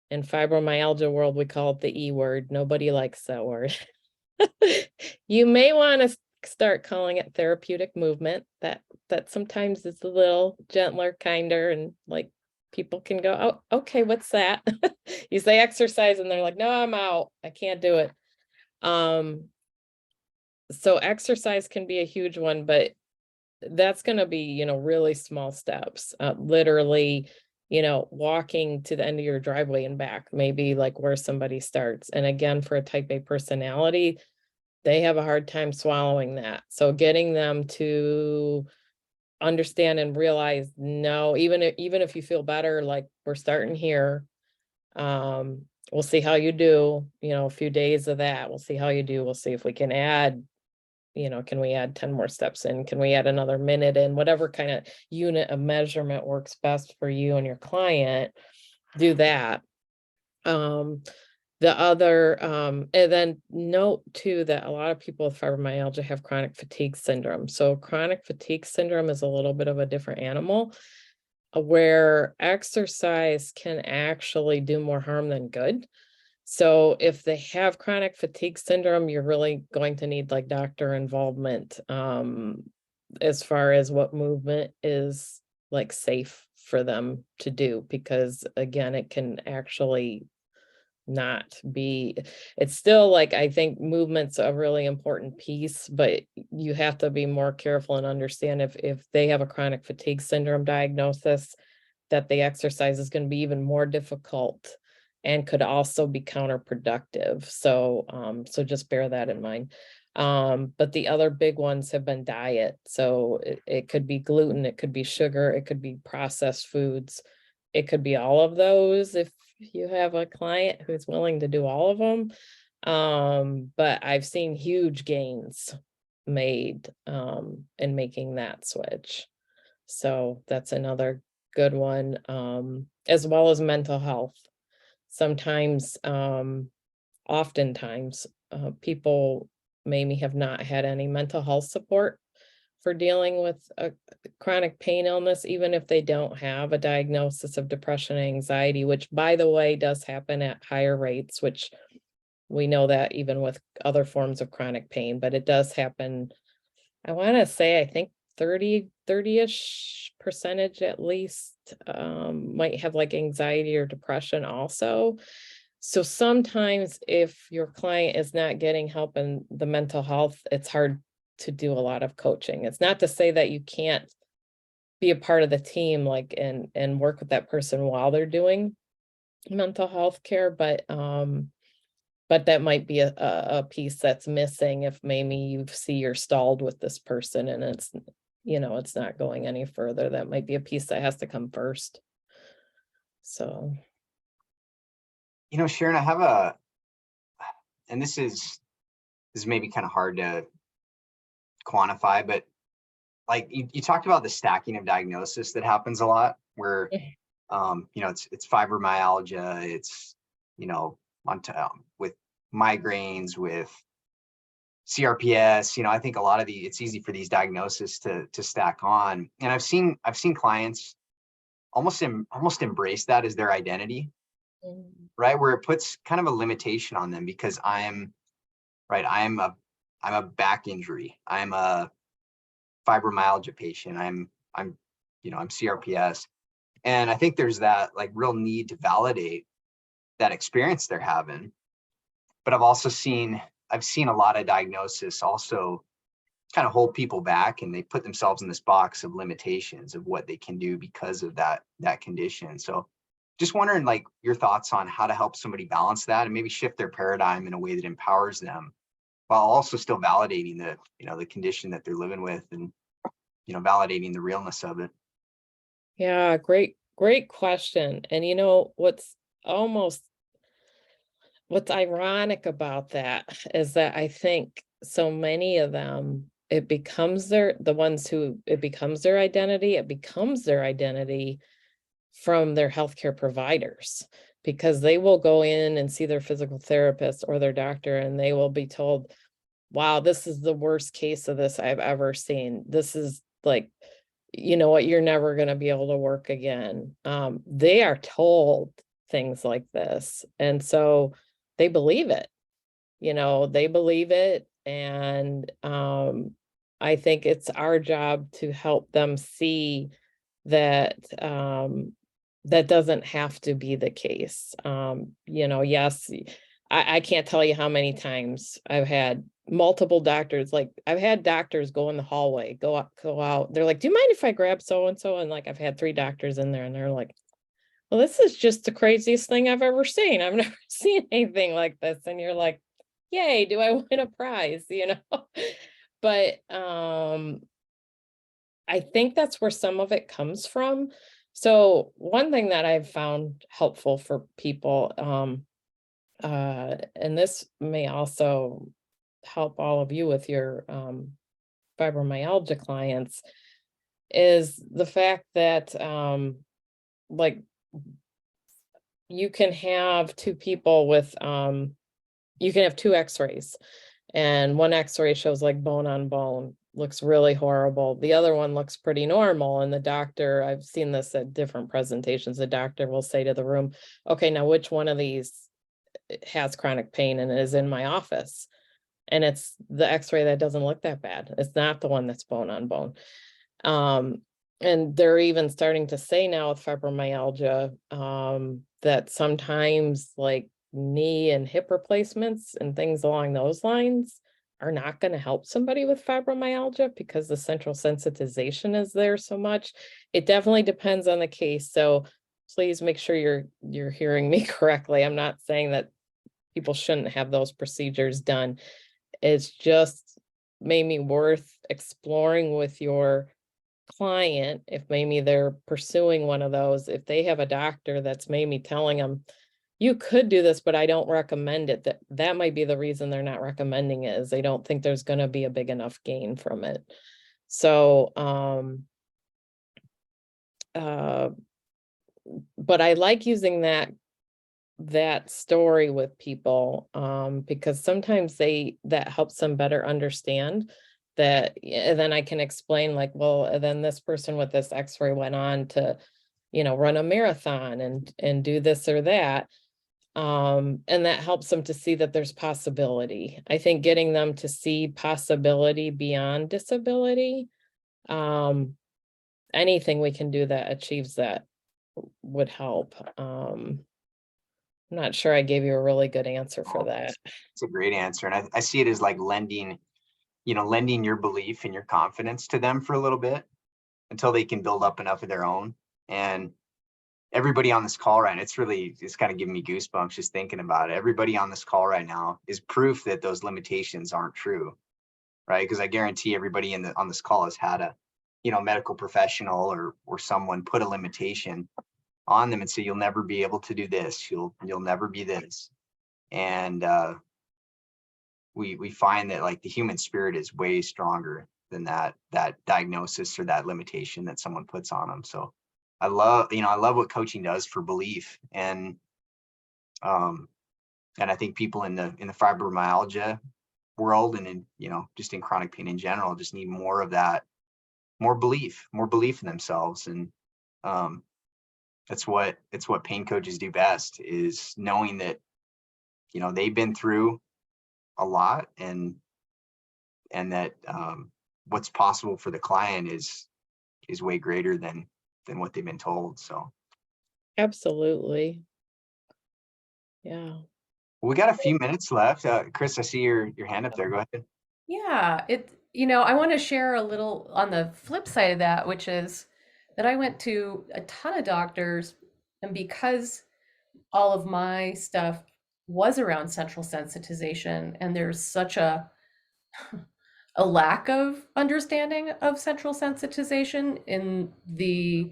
in fibromyalgia world we call it the E word. Nobody likes that word. You may want to start calling it therapeutic movement. That sometimes is a little gentler, kinder, and like people can go, oh, okay, what's that? You say exercise and they're like, no, I'm out. I can't do it. So exercise can be a huge one, but that's going to be, really small steps. Literally, walking to the end of your driveway and back, maybe like where somebody starts. And again, for a type A personality, they have a hard time swallowing that. So getting them to understand and realize, no, even if you feel better, like we're starting here, we'll see how you do, a few days of that. We'll see how you do. We'll see if we can add, can we add 10 more steps in? Can we add another minute in? Whatever kind of unit of measurement works best for you and your client, do that. The other, and then note too, that a lot of people with fibromyalgia have chronic fatigue syndrome. So chronic fatigue syndrome is a little bit of a different animal, where exercise can actually do more harm than good. So if they have chronic fatigue syndrome, you're really going to need like doctor involvement, as far as what movement is like safe for them to do, because again, it can actually not be, it's still like, I think movement's a really important piece, but you have to be more careful and understand if they have a chronic fatigue syndrome diagnosis, that the exercise is going to be even more difficult and could also be counterproductive. So so just bear that in mind. But the other big ones have been diet. So it could be gluten, it could be sugar, it could be processed foods, it could be all of those if you have a client who's willing to do all of them. But I've seen huge gains made in making that switch. So that's another good one, as well as mental health. Sometimes, oftentimes, people maybe have not had any mental health support for dealing with a chronic pain illness, even if they don't have a diagnosis of depression and anxiety, which by the way, does happen at higher rates, which we know that even with other forms of chronic pain, but it does happen. I want to say, I think 30-ish percentage at least, might have like anxiety or depression also. So sometimes if your client is not getting help in the mental health, it's hard to do a lot of coaching. It's not to say that you can't be a part of the team, like, and work with that person while they're doing mental health care, but that might be a piece that's missing if maybe you see you're stalled with this person and it's, it's not going any further. That might be a piece that has to come first. So. Sharon, and this is maybe kind of hard to quantify, but like you talked about the stacking of diagnosis that happens a lot, where it's fibromyalgia, it's with migraines, with CRPS. I think a lot of it's easy for these diagnoses to stack on, and I've seen clients almost embrace that as their identity, right? Where it puts kind of a limitation on them, because I'm a back injury, I'm a fibromyalgia patient, I'm CRPS. And I think there's that like real need to validate that experience they're having. But I've seen a lot of diagnosis also kind of hold people back, and they put themselves in this box of limitations of what they can do because of that condition. So just wondering like your thoughts on how to help somebody balance that and maybe shift their paradigm in a way that empowers them while also still validating the, the condition that they're living with and, validating the realness of it. Yeah, great question. And what's ironic about that is that I think so many of them, it becomes their identity from their healthcare providers, because they will go in and see their physical therapist or their doctor and they will be told, wow, this is the worst case of this I've ever seen. This is like, you know what, you're never going to be able to work again. They are told things like this. And so they believe it, And I think it's our job to help them see that that doesn't have to be the case. Yes, I can't tell you how many times I've had multiple doctors, like I've had doctors go in the hallway, go out. They're like, do you mind if I grab so-and-so? And like, I've had 3 doctors in there and they're like, well, this is just the craziest thing I've ever seen. I've never seen anything like this. And you're like, yay, do I win a prize? But I think that's where some of it comes from. So one thing that I've found helpful for people, and this may also help all of you with your fibromyalgia clients, is the fact that like you can have 2 people with you can have 2 x-rays, and one x-ray shows like bone on bone, looks really horrible. The other one looks pretty normal. And the doctor, I've seen this at different presentations, the doctor will say to the room, okay, now which one of these has chronic pain and is in my office? And it's the x-ray that doesn't look that bad. It's not the one that's bone on bone. And they're even starting to say now with fibromyalgia that sometimes like knee and hip replacements and things along those lines are not going to help somebody with fibromyalgia because the central sensitization is there so much. It definitely depends on the case. So please make sure you're hearing me correctly. I'm not saying that people shouldn't have those procedures done. It's just maybe worth exploring with your client if maybe they're pursuing one of those. If they have a doctor that's maybe telling them, you could do this, but I don't recommend it, that might be the reason they're not recommending it, is they don't think there's going to be a big enough gain from it. So, but I like using that story with people because sometimes that helps them better understand that. And then I can explain like, well, then this person with this x-ray went on to, run a marathon and do this or that. And that helps them to see that there's possibility. I think getting them to see possibility beyond disability, anything we can do that achieves that would help. I'm not sure I gave you a really good answer for that. It's a great answer. And I see it as like lending your belief and your confidence to them for a little bit until they can build up enough of their own. And everybody on this call right now, it's kind of giving me goosebumps just thinking about it. Everybody on this call right now is proof that those limitations aren't true, right? Because I guarantee everybody on this call has had a, medical professional or someone put a limitation on them and say, you'll never be able to do this. You'll never be this. And we find that like the human spirit is way stronger than that diagnosis or that limitation that someone puts on them. So I love what coaching does for belief. And I think people in the fibromyalgia world and in, just in chronic pain in general, just need more of that, more belief in themselves. And it's what pain coaches do best, is knowing that, they've been through a lot and that what's possible for the client is way greater than what they've been told. So Absolutely. Yeah. We got a few minutes left. Chris, I see your hand up there. Go ahead. Yeah, I want to share a little on the flip side of that, which is that I went to a ton of doctors And because all of my stuff was around central sensitization, and there's such a lack of understanding of central sensitization in the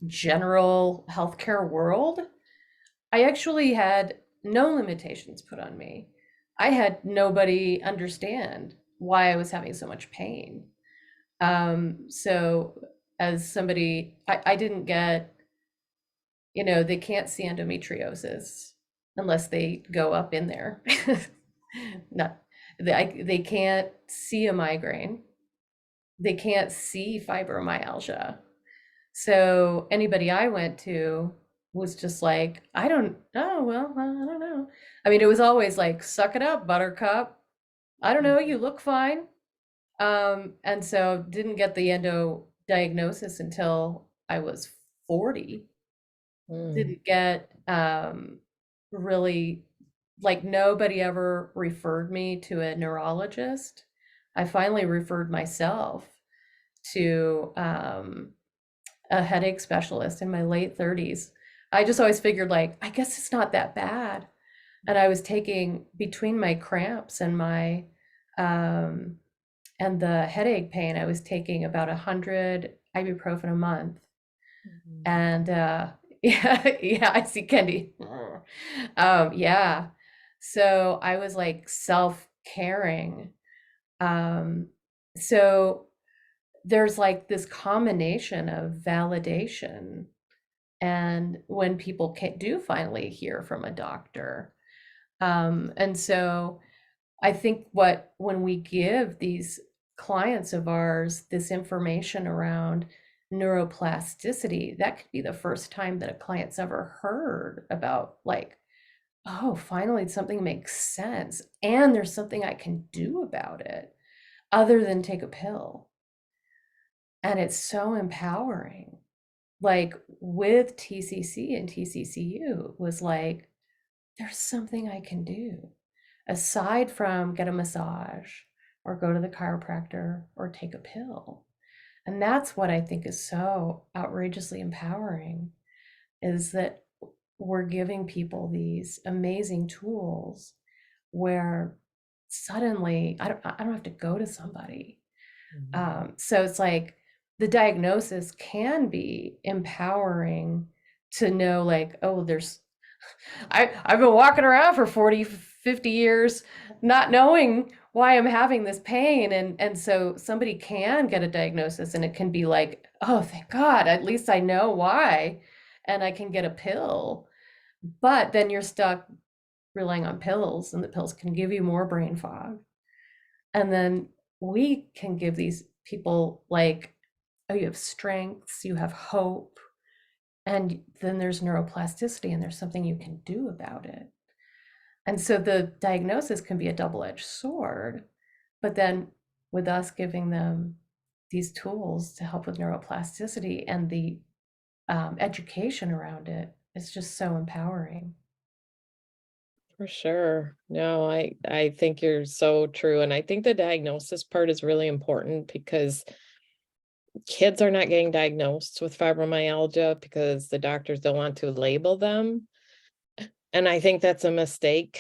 general healthcare world, I actually had no limitations put on me. I had nobody understand why I was having so much pain. So as somebody, I didn't get, they can't see endometriosis unless they go up in there. No, they can't see a migraine. They can't see fibromyalgia. So anybody I went to was just like, I don't know. I mean, it was always like, suck it up, buttercup. I don't know, you look fine. And so didn't get the endo diagnosis until I was 40. Didn't get really, like, nobody ever referred me to a neurologist. I finally referred myself to a headache specialist in my late 30s. I just always figured, like, I guess it's not that bad. And I was taking, between my cramps and my and the headache pain, I was taking about 100 ibuprofen a month. And yeah, I see Kendi. Yeah. So I was like self-caring. So there's like this combination of validation, and when people do finally hear from a doctor. And so I think when we give these clients of ours this information around neuroplasticity, that could be the first time that a client's ever heard about, like, oh, finally something makes sense, and there's something I can do about it other than take a pill. And it's so empowering. Like with TCC and TCCU, it was like, there's something I can do aside from get a massage or go to the chiropractor or take a pill. And that's what I think is so outrageously empowering, is that we're giving people these amazing tools where suddenly I don't have to go to somebody. So it's like the diagnosis can be empowering to know, like, oh, I've been walking around for 40, 50 years not knowing why I'm having this pain. And so somebody can get a diagnosis, and it can be like, oh, thank God, at least I know why, and I can get a pill. But then you're stuck relying on pills, and the pills can give you more brain fog. And then we can give these people, like, oh, you have strengths, you have hope, and then there's neuroplasticity, and there's something you can do about it. And so the diagnosis can be a double-edged sword, but then with us giving them these tools to help with neuroplasticity and the education around it, it's just so empowering. For sure. No, I think you're so true. And I think the diagnosis part is really important, because kids are not getting diagnosed with fibromyalgia because the doctors don't want to label them. And I think that's a mistake,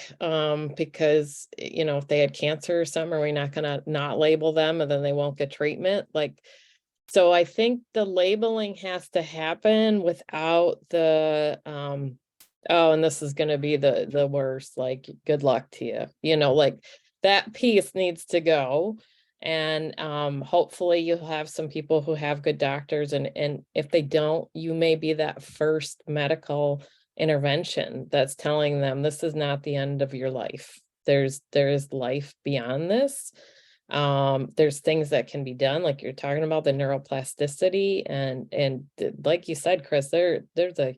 because, if they had cancer or something, are we not going to not label them and then they won't get treatment? Like, so I think the labeling has to happen without the, oh, and this is going to be the worst, like, good luck to you, like, that piece needs to go. And hopefully you'll have some people who have good doctors, and if they don't, you may be that first medical intervention that's telling them this is not the end of your life. There is life beyond this. There's things that can be done, like you're talking about the neuroplasticity, and like you said, Chris, there's a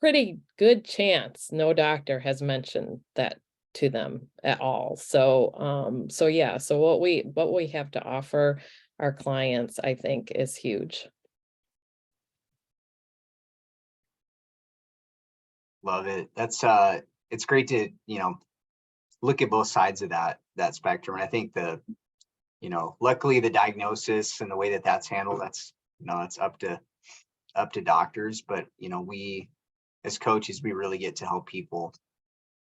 pretty good chance no doctor has mentioned that to them at all. So yeah, so what we have to offer our clients, I think, is huge. Love it. That's it's great to, look at both sides of that spectrum. And I think luckily the diagnosis and the way that that's handled, that's, that's up to up to doctors, but, you know, we as coaches, we really get to help people,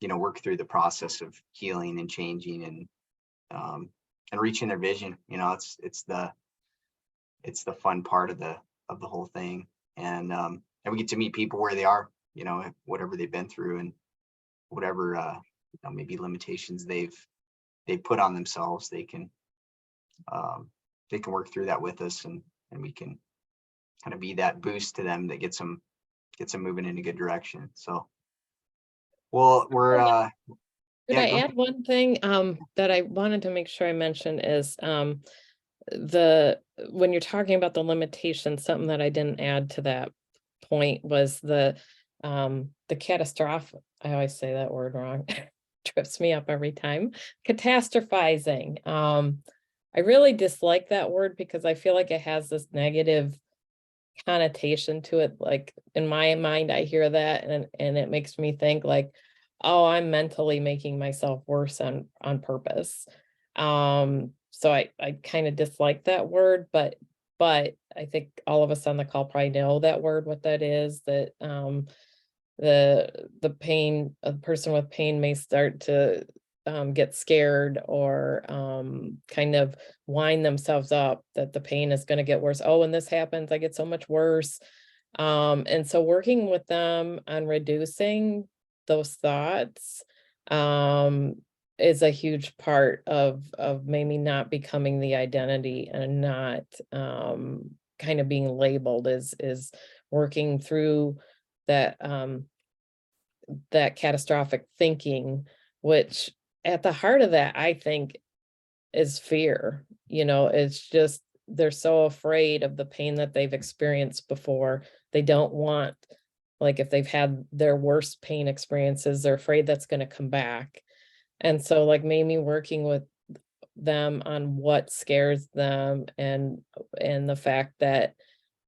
you know, work through the process of healing and changing and reaching their vision. You know, it's the fun part of the whole thing. And we get to meet people where they are, you know, whatever they've been through and whatever, you know, maybe limitations they put on themselves, they can work through that with us, and we can kind of be that boost to them that gets them moving in a good direction. So, well, we're Could yeah, I go add one thing that I wanted to make sure I mentioned is when you're talking about the limitations, something that I didn't add to that point was the catastrophic, I always say that word wrong, trips me up every time, catastrophizing. I really dislike that word because I feel like it has this negative connotation to it. Like in my mind, I hear that and it makes me think like, oh, I'm mentally making myself worse on purpose. So I kind of dislike that word, but I think all of us on the call probably know that word, what that is, that the pain, a person with pain may start to get scared or kind of wind themselves up that the pain is going to get worse. Oh, when this happens, I get so much worse. And so working with them on reducing those thoughts is a huge part of maybe not becoming the identity and not kind of being labeled is working through that that catastrophic thinking, which at the heart of that, I think, is fear. You know, it's just they're so afraid of the pain that they've experienced before. They don't want, like, if they've had their worst pain experiences, they're afraid that's going to come back. And so, like, maybe working with them on what scares them and the fact that,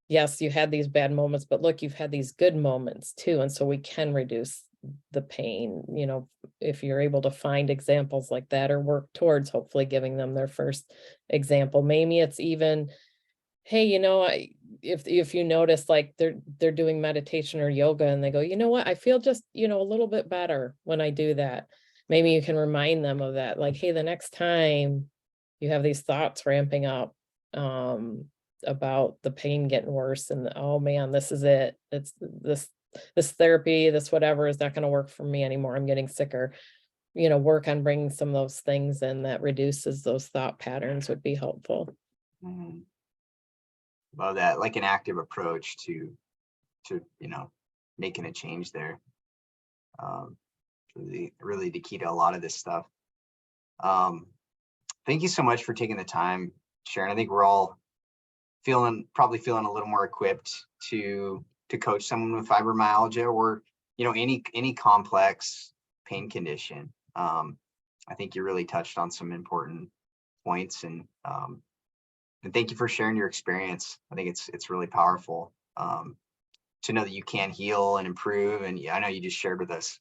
yes, you had these bad moments, but look, you've had these good moments too. And so we can reduce the pain, you know, if you're able to find examples like that or work towards hopefully giving them their first example. Maybe it's even, hey, you know, if you notice like they're doing meditation or yoga and they go, you know what, I feel just, you know, a little bit better when I do that. Maybe you can remind them of that. Like, hey, the next time you have these thoughts ramping up about the pain getting worse and oh man, this is it. It's this therapy, this whatever is not going to work for me anymore. I'm getting sicker. You know, work on bringing some of those things in that reduces those thought patterns would be helpful. Mhm. Love that, like an active approach to you know, making a change there. Really the key to a lot of this stuff. Thank you so much for taking the time, Sharon. I think we're all probably feeling a little more equipped to coach someone with fibromyalgia or, you know, any complex pain condition. I think you really touched on some important points, and thank you for sharing your experience. I think it's really powerful to know that you can heal and improve. And I know you just shared with us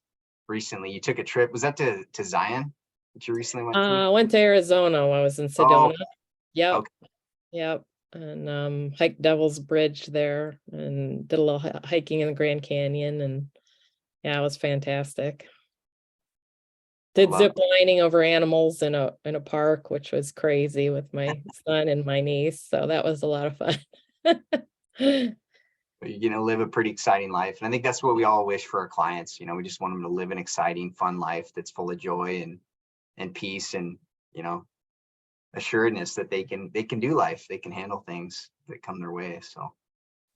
recently you took a trip. Was that to Zion that you recently went to? I went to Arizona. I was in Sedona. Yep. Okay. Yep. And hiked Devil's Bridge there and did a little hiking in the Grand Canyon. And yeah, it was fantastic. Did zip lining over animals in a park, which was crazy with my son and my niece. So that was a lot of fun. You're gonna live a pretty exciting life. And I think that's what we all wish for our clients. You know, we just want them to live an exciting, fun life that's full of joy and peace and, you know, assuredness that they can do life. They can handle things that come their way. So,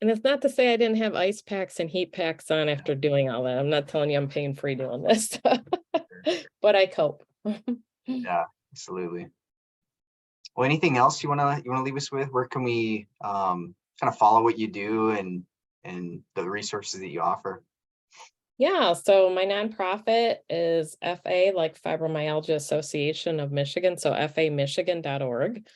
and it's not to say I didn't have ice packs and heat packs on after doing all that. I'm not telling you I'm pain free doing this, but I cope. yeah, absolutely. Well, anything else you wanna leave us with? Where can we kind of follow what you do and the resources that you offer? Yeah, so my nonprofit is FA, like Fibromyalgia Association of Michigan, so famichigan.org.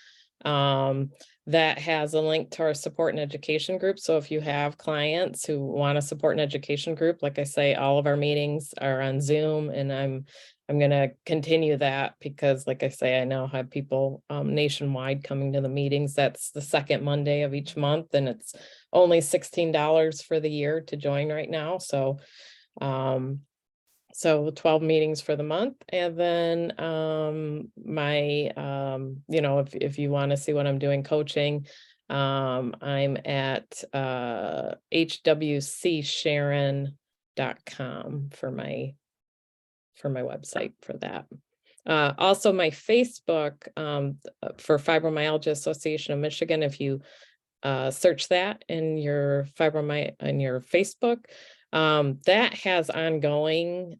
That has a link to our support and education group. So if you have clients who want to support an education group, like I say, all of our meetings are on Zoom, and I'm I'm gonna continue that because like I say, I now have people nationwide coming to the meetings. That's the second Monday of each month, and it's only $16 for the year to join right now. So 12 meetings for the month. And then you know, if you want to see what I'm doing coaching, I'm at hwcsharon.com for my website for that. Also my Facebook for Fibromyalgia Association of Michigan, if you search that in your Facebook, that has ongoing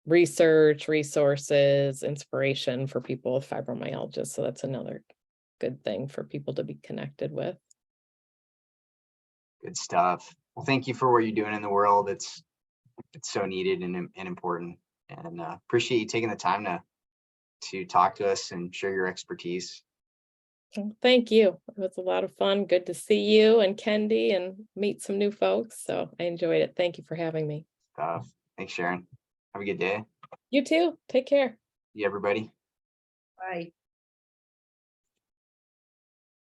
research, resources, inspiration for people with fibromyalgia. So that's another good thing for people to be connected with. Good stuff. Well, thank you for what you're doing in the world. It's so needed and important, and appreciate you taking the time to talk to us and share your expertise. Thank you. It was a lot of fun. Good to see you and Kendi and meet some new folks. So I enjoyed it. Thank you for having me. Thanks, Sharon. Have a good day. You too. Take care. Yeah, everybody. Bye.